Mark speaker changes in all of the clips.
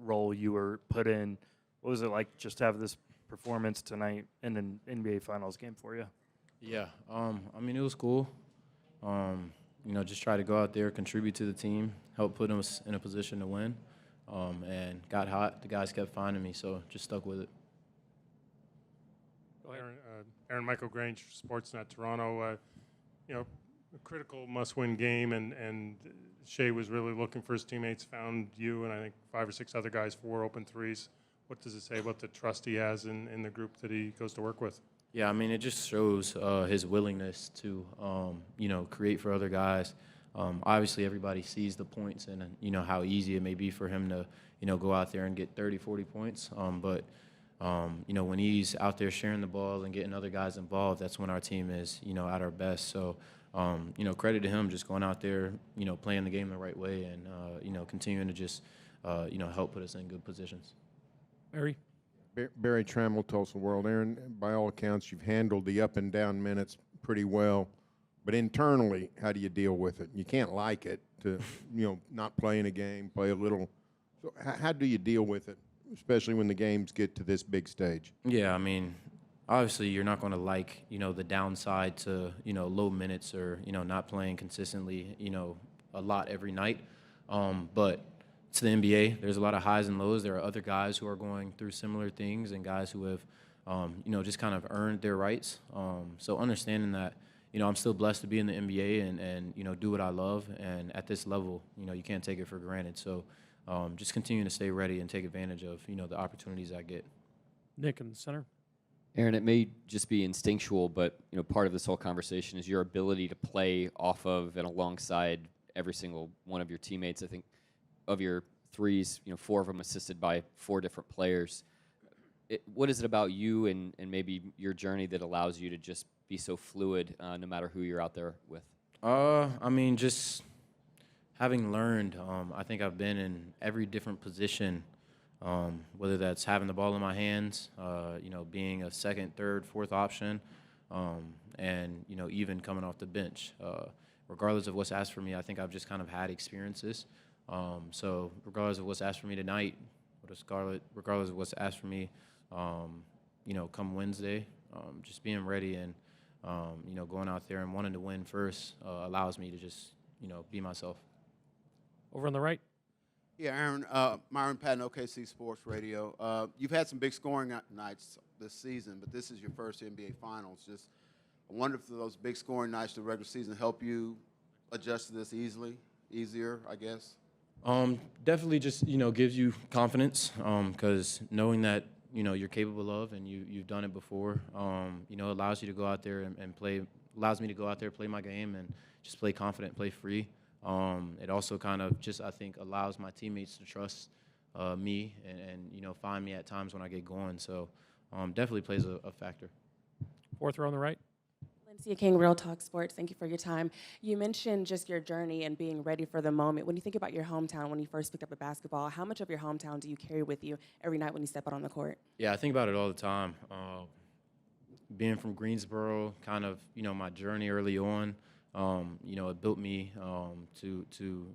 Speaker 1: role you were put in. What was it like just to have this performance tonight in an NBA Finals game for you?
Speaker 2: Yeah, I mean, it was cool. Just try to go out there, contribute to the team, help put us in a position to win, and got hot. The guys kept finding me, so just stuck with it.
Speaker 3: Aaron Michael Grange, Sportsnet Toronto. A critical must-win game, and Shea was really looking for his teammates, found you and I think 5 or 6 other guys, 4 open threes. What does it say about the trust he has in the group that he goes to work with?
Speaker 2: Yeah, I mean, it just shows his willingness to, create for other guys. Obviously, everybody sees the points and, how easy it may be for him to, go out there and get 30, 40 points. But when he's out there sharing the ball and getting other guys involved, that's when our team is, at our best. So, credit to him just going out there, playing the game the right way and, continuing to just, help put us in good positions.
Speaker 4: Barry?
Speaker 5: Barry Trammell, Tulsa World. Aaron, by all accounts, you've handled the up and down minutes pretty well. But internally, how do you deal with it? You can't like it to, not play in a game, play a little. So how do you deal with it, especially when the games get to this big stage?
Speaker 2: Yeah, I mean, obviously you're not going to like, the downside to, low minutes or, not playing consistently, a lot every night. But it's the NBA. There's a lot of highs and lows. There are other guys who are going through similar things and guys who have, just kind of earned their rights. So understanding that, I'm still blessed to be in the NBA and do what I love. And at this level, you can't take it for granted. So just continue to stay ready and take advantage of, the opportunities I get.
Speaker 4: Nick in the center.
Speaker 6: Aaron, it may just be instinctual, but part of this whole conversation is your ability to play off of and alongside every single one of your teammates. I think of your threes, 4 of them assisted by 4 different players. What is it about you and maybe your journey that allows you to just be so fluid no matter who you're out there with?
Speaker 2: I mean, just having learned, I think I've been in every different position, whether that's having the ball in my hands, being a second, third, fourth option, and, even coming off the bench. Regardless of what's asked for me, I think I've just kind of had experiences. So regardless of what's asked for me tonight, regardless of what's asked for me, come Wednesday, just being ready and, going out there and wanting to win first allows me to just, be myself.
Speaker 4: Over on the right.
Speaker 7: Yeah, Aaron, Myron Patton, OKC Sports Radio. You've had some big scoring nights this season, but this is your first NBA Finals. Just I wonder if those big scoring nights the regular season help you adjust to this easier, I guess.
Speaker 2: Definitely just, gives you confidence because knowing that, you're capable of and you've done it before, allows you to go out there and play, allows me to go out there, play my game and just play confident, play free. It also kind of just, I think, allows my teammates to trust me and find me at times when I get going. So definitely plays a factor.
Speaker 4: 4th row on the right.
Speaker 8: Cynthia King, Real Talk Sports. Thank you for your time. You mentioned just your journey and being ready for the moment. When you think about your hometown, when you first picked up a basketball, how much of your hometown do you carry with you every night when you step out on the court?
Speaker 2: Yeah, I think about it all the time. Being from Greensboro, kind of, my journey early on, it built me to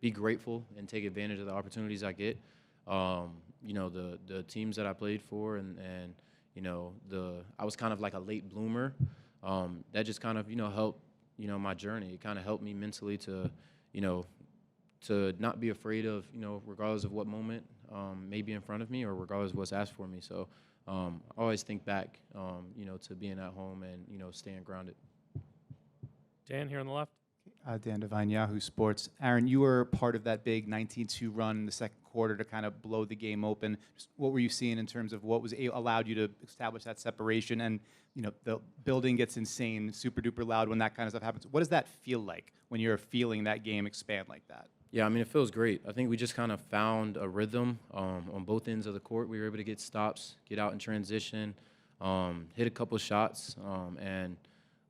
Speaker 2: be grateful and take advantage of the opportunities I get. The teams that I played for and I was kind of like a late bloomer. That just kind of, helped, my journey. It kind of helped me mentally to not be afraid of, regardless of what moment may be in front of me or regardless of what's asked for me. So I always think back, to being at home and, staying grounded.
Speaker 4: Dan here on the left.
Speaker 9: Dan Devine, Yahoo Sports. Aaron, you were part of that big 19-2 run in the second quarter to kind of blow the game open. Just what were you seeing in terms of what was allowed you to establish that separation? And the building gets insane, super duper loud when that kind of stuff happens. What does that feel like when you're feeling that game expand like that?
Speaker 2: Yeah, I mean, it feels great. I think we just kind of found a rhythm on both ends of the court. We were able to get stops, get out in transition, hit a couple shots, and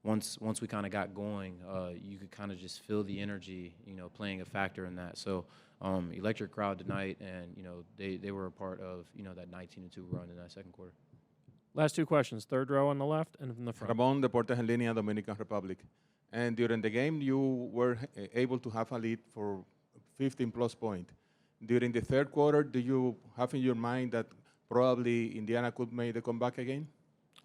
Speaker 2: once we kind of got going, you could kind of just feel the energy, playing a factor in that. So electric crowd tonight, and, they were a part of, that 19-2 run in that second quarter.
Speaker 4: Last 2 questions. 3rd row on the left and in the front.
Speaker 10: Ramon, Deportes en Línea, Dominican Republic. And during the game, you were able to have a lead for 15-plus points. during the third quarter, do you have in your mind that probably Indiana could make the comeback again?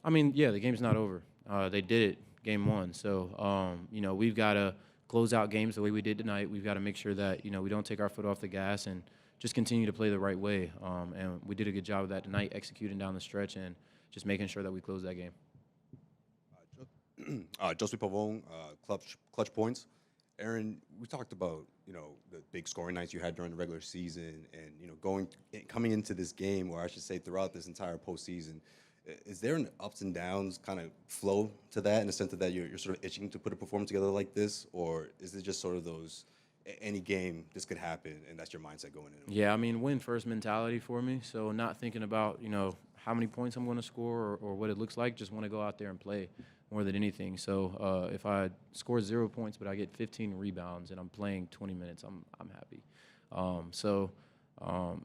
Speaker 2: I mean, yeah, the game's not over. They did it game one. So, you know, we've got to close out games the way we did tonight. We've got to make sure that, you know, we don't take our foot off the gas and just continue to play the right way. And we did a good job of that tonight, executing down the stretch and just making sure that we close that game.
Speaker 11: Joseph Pavone, clutch points. Aaron, we talked about, you know, the big scoring nights you had during the regular season and, you know, coming into this game, or I should say throughout this entire postseason. Is there an ups and downs kind of flow to that in the sense that you're sort of itching to put a performance together like this? Or is it just sort of those, any game, this could happen, and that's your mindset going in?
Speaker 2: Yeah, I mean, win-first mentality for me. So not thinking about, you know, how many points I'm going to score or what it looks like. Just want to go out there and play more than anything. So if I score 0 points but I get 15 rebounds and I'm playing 20 minutes, I'm happy.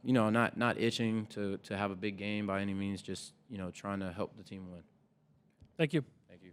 Speaker 2: You know, not itching to have a big game by any means, just, you know, trying to help the team win.
Speaker 4: Thank you.
Speaker 2: Thank you.